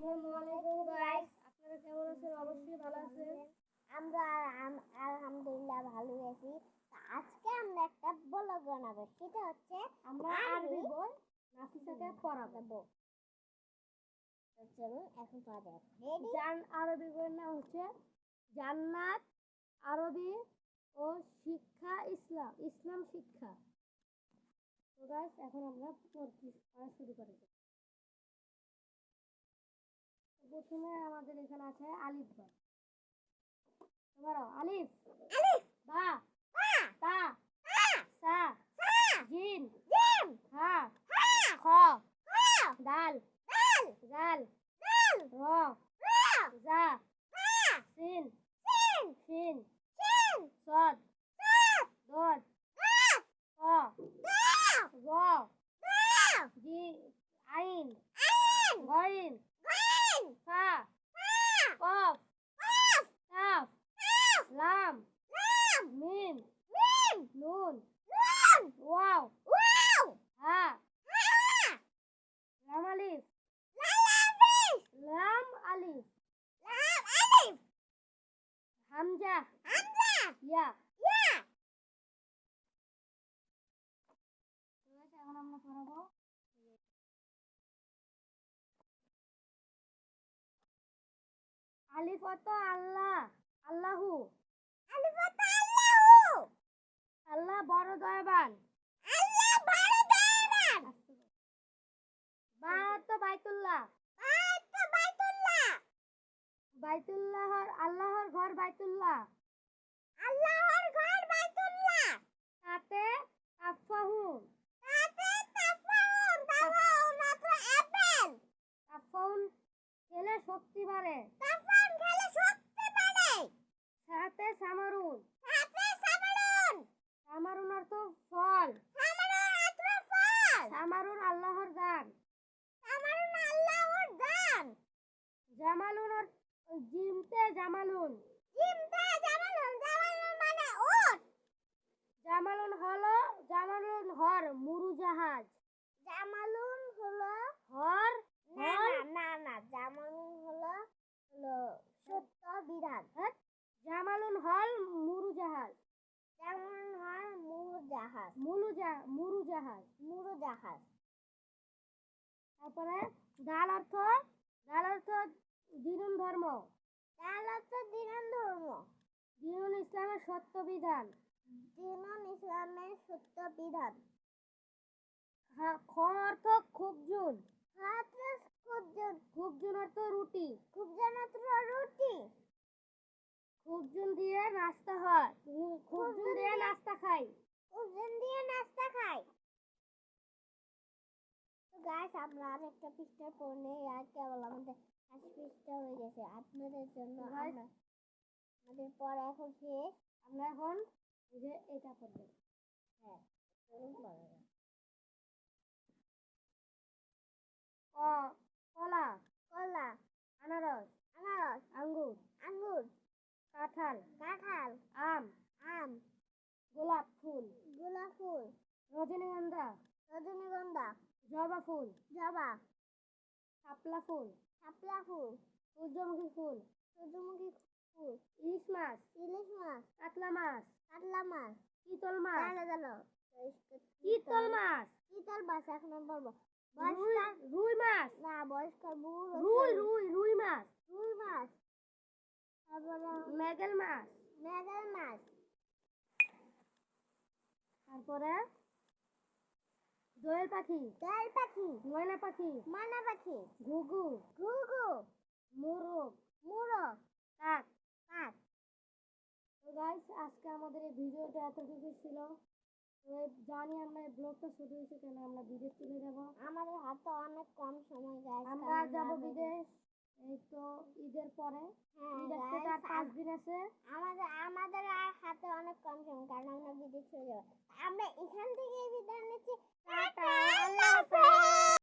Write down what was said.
আসসালামু আলাইকুম গাইস, আপনারা কেমন আছেন? অবশ্যই ভালো আছেন। আমরা আলহামদুলিল্লাহ ভালো আছি। আজকে আমরা একটা ব্লগ বানাবো, সেটা হচ্ছে আমরা আরবি বই নাফিসাকে পড়াবো। চলুন এখন পড়া যাক। আরবি বইয়ের নাম হচ্ছে জান্নাত আরবি ও শিক্ষা ইসলাম শিক্ষা। তো গাইস, এখন আমরা পড়া শুরু করি। প্রথমে আমাদের এখানে আছে আলিফ বা। আলিফ আলিফ বা বা তা তা সা সা জিন জিম হা হা খ খ দাল দাল জাল দাল র র জা ফা সিন সিন শিন শিন صاد সাদ ضاد দাদ طاء দা ظا দা جي عين আইন غين গাইন فاء ফা قاف কফ كاف কাফ لام লাম ميم মিম نون নুন واو ওয়াও ها হা لام ألف লালাফিস لام ألف লাম আলিফ همزة হামজা يا ইয়া এখন আমরা পড়াবো আলিফ অর্থ আল্লাহ, আল্লাহু। আলিফ ওয়া আল্লাহু আল্লাহ বড় দয়াবান। আল্লাহ বড় দয়াবান বা অর্থ বাইতুল্লাহ, বাইতুল্লাহ আল্লাহর ঘর বাইতুল্লাহ। আল্লাহর ঘর বাইতুল্লাহ তাতে তাফাহুন, তাতে তাফাউন অথবা অ্যাপেল তাফাহুন খেলে শক্তি বাড়ে। তাফাউন খেলে শক্তি বাড়ে সাথে সামারুন, তাতে সামারুন সামারুন অর্থ ফল। সামারুন অর্থ ফল সামারুন আল্লাহর দান। সামারুন আল্লাহর দান জামালুন জিমতে জামালুন, জিমতে জামালুন মানে উট জামালুন হর মুরু জাহাজ। জামালুন হলো হর না হর না না না জামালুন হলো সত্য বিধান জামালুন হল মুরু জাহাজ। যেমন হয় মুরু জাহাজ মুরু জাহাজ। মুরু জাহাজ তারপরে দাল অর্থ দিনুন ধর্ম। তাহলে তো দিনান ধর্ম দিনুল ইসলামের সত্য বিধান। দিনুন ইসলামের সত্য বিধান খ অর্থ খুবজুন। খুবজুন অর্থ রুটি। খুব জানাত রুটি খুবজুন দিয়ে নাস্তা হয়। খুবজুন দিয়ে নাস্তা খাই। খুব দিয়ে নাস্তা খাই। তো গাইস, আমরা আরেকটা পৃষ্ঠা পড়লে আর কেবল আমাদের 5 পৃষ্ঠা হয়ে গেছে। আপনাদের জন্য আমাদের পড়া এখন শেষ। আমরা এখন এই যে এটা করবো। হ্যাঁ, চলুন পড়া যাক। কলা, কলা আনারস, আনারস আঙ্গুর, আঙ্গুর কাঁঠাল, কাঁঠাল আম, আম গোলাপ ফুল, গোলাপ ফুল রজনীগন্ধা, রজনীগন্ধা জবা ফুল, জবা শাপলা ফুল, শাপলা ফুল সূর্যমুখী ফুল, সূর্যমুখী ফুল ইলিশ মাছ, ইলিশ মাছ কাতলা মাছ, কাতলা মাছ চিতল মাছ, দাঁড়া চিতল মাছ, চিতল মাছ এখন আমি বলবো। রুই মাছ, না, বয়স্কার বুড়ো রুই মাছ, রুই মাছ তারপরে মেগেল মাছ, মেগেল মাছ তারপরে দোয়েল পাখি, তেল পাখি ময়না পাখি, মানা পাখি ঘুঘু, ঘুঘু মোরগ, মোরগ কাক। কাক। তো গাইস, আজকে আমাদের এই ভিডিওটা এতটুকু ছিল। তো জানি আমরা এই ব্লগটা শুরু হয়েছে কেন, আমরা বিদেশ চলে যাব। আমাদের হাতে অনেক কম সময় গাইস, আমরা যাব বিদেশ এই তো ঈদের পরে। ঈদ আসতে তার 5 দিন আছে। আমাদের আর হাতে অনেক কম সময়, কারণ আমরা বিদেশ চলে যাব। আমরা এখান থেকে বিদায় নিচ্ছি। টাটা, আল্লাহ হাফেজ।